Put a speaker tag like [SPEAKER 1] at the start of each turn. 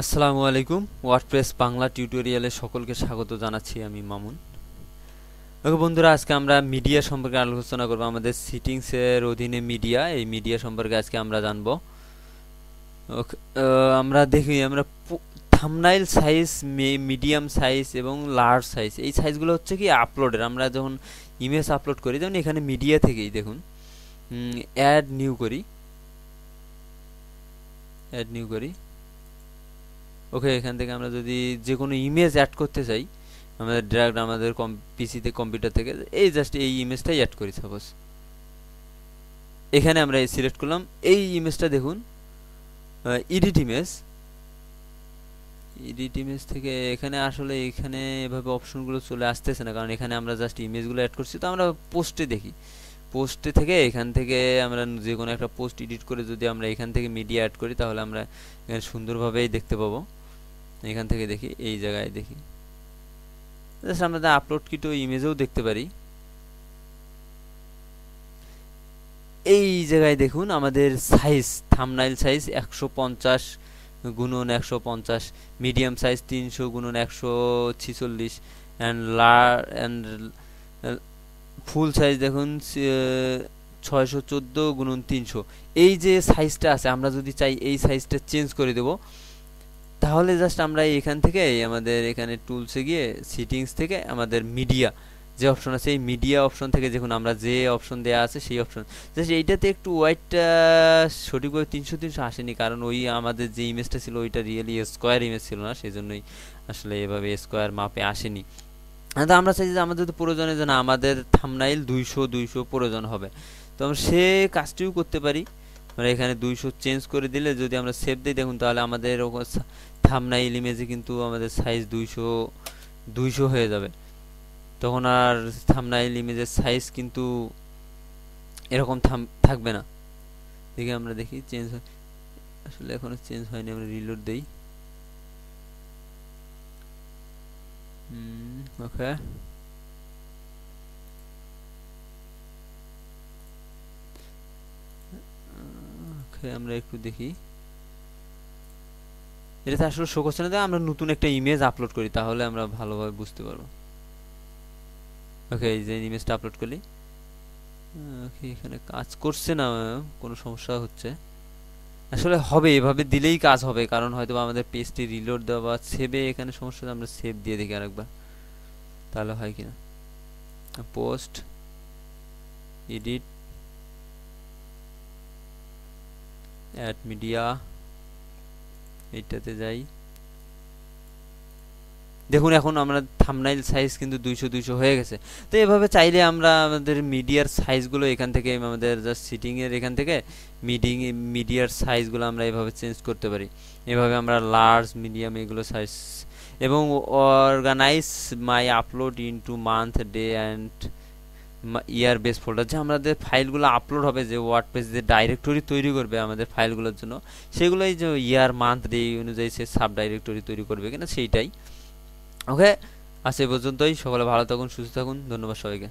[SPEAKER 1] আসসালামু আলাইকুম। ওয়ার্ডপ্রেস বাংলা টিউটোরিয়ালে সকলকে স্বাগত জানাচ্ছি, আমি মামুন। ওকে বন্ধুরা, আজকে আমরা মিডিয়া সম্পর্কে আলোচনা করব। আমাদের সিটিংসের অধীনে মিডিয়া, এই মিডিয়া সম্পর্কে আজকে আমরা জানব। ওকে, আমরা থাম্বনেইল সাইজ, মিডিয়াম সাইজ এবং লার্জ সাইজ, এই সাইজগুলো হচ্ছে কি আপলোডের। আমরা যখন ইমেজ আপলোড করি, যেমন এখানে মিডিয়া থেকেই দেখুন, অ্যাড নিউ করি। ওকে, এখান থেকে আমরা যদি যে কোনো ইমেজ অ্যাড করতে চাই, আমাদের ডাইরেক্ট আমাদের পিসিতে, কম্পিউটার থেকে এই জাস্ট এই ইমেজটাই অ্যাড করি। সাপোজ এখানে আমরা সিলেক্ট করলাম এই ইমেজটা, দেখুন এডিট ইমেজ থেকে এখানে আসলে এখানে এভাবে অপশনগুলো চলে আসতেছে না, কারণ এখানে আমরা জাস্ট ইমেজগুলো অ্যাড করছি। তো আমরা পোস্টে দেখি, পোস্টে থেকে এখান থেকে আমরা যে কোনো একটা পোস্ট এডিট করে যদি আমরা এখান থেকে মিডিয়া অ্যাড করি, তাহলে আমরা এখানে সুন্দরভাবেই দেখতে পাবো। এখান থেকে দেখি, এই জায়গায় দেখি, জাস্ট আমরা আপলোডকৃত ইমেজেও দেখতে পারি। এই জায়গায় দেখুন আমাদের সাইজ, থাম্বনেইল সাইজ 150 গুণন 150, মিডিয়াম সাইজ 300 গুণন 146, অ্যান্ড ফুল সাইজ দেখুন 614 গুণন 300। এই যে সাইজটা আছে, আমরা যদি চাই এই সাইজটা চেঞ্জ করে দেব, তাহলে জাস্ট আমরা এখান থেকে আমাদের এখানে টুলসে গিয়ে সিটিংস থেকে আমাদের মিডিয়া যে অপশন আছে, এই মিডিয়া অপশন থেকে দেখুন আমরা যে অপশন দেওয়া আছে সেই অপশন, জাস্ট এইটাতে একটু ওয়াইডটা সঠিকভাবে 300 আসেনি, কারণ ওই আমাদের যে ইমেজটা ছিল ওইটা রিয়েলি স্কোয়ার ইমেজ ছিল না, সেই জন্যই আসলে এভাবে স্কোয়ার মাপে আসেনি। তো আমরা চাই যে আমাদের তো প্রয়োজনে যে না, আমাদের থাম্বনেইল 200 প্রয়োজন হবে, তো আমরা সে কাজটিও করতে পারি। আমরা এখানে 200 চেঞ্জ করে দিলে, যদি আমরা সেভ দিই দেখুন, তাহলে আমাদের থাম্বনেইল ইমেজে কিন্তু আমাদের সাইজ 200 হয়ে যাবে। তখন আর থাম্বনেইল ইমেজের সাইজ কিন্তু এরকম থাকবে না। দেখি, আমরা দেখি চেঞ্জ হয়, আসলে এখনো চেঞ্জ হয়নি। আমরা রিলোড দেই। ওকে, আমরা একটু দেখি, এটাতে আসলে শো করছে না। আমরা নতুন একটা ইমেজ আপলোড করি, তাহলে আমরা ভালোভাবে বুঝতে পারবো। ওকে, এই যে ইমেজটা আপলোড করলি, ওকে এখানে কাজ করছে না, কোনো সমস্যা হচ্ছে। আসলে হবে, এভাবে দিলেই কাজ হবে, কারণ হয়তো আমাদের পেজটি রিলোড দেওয়া বা সেভে এখানে সমস্যা। আমরা সেভ দিয়ে দেখি আরেকবার, তাহলে হয় কিনা। পোস্ট, এডিট, অ্যাড মিডিয়া, এইটাতে যাই। দেখুন এখন আমরা থাম্বনেইল সাইজ কিন্তু 200 হয়ে গেছে। তো এভাবে চাইলে আমরা আমাদের মিডিয়ার সাইজগুলো এখান থেকে, আমাদের জাস্ট সিটিংয়ের এখান থেকে মিডিয়ার সাইজগুলো আমরা এভাবে চেঞ্জ করতে পারি। এভাবে আমরা লার্জ, মিডিয়াম এগুলো সাইজ, এবং organise my upload into month, day and year base folder, যে আমাদের ফাইলগুলো আপলোড হবে, যে ওয়ার্ডপ্রেস যে ডাইরেক্টরি তৈরি করবে আমাদের ফাইলগুলোর জন্য, সেগুলোই যে ইয়ার, মান্থ, ডে অনুযায়ী সে সাব ডাইরেক্টরি তৈরি করবে কিনা সেইটাই। ওকে, আজ এই পর্যন্তই। সকলে ভালো থাকুন, সুস্থ থাকুন। ধন্যবাদ সবাইকে।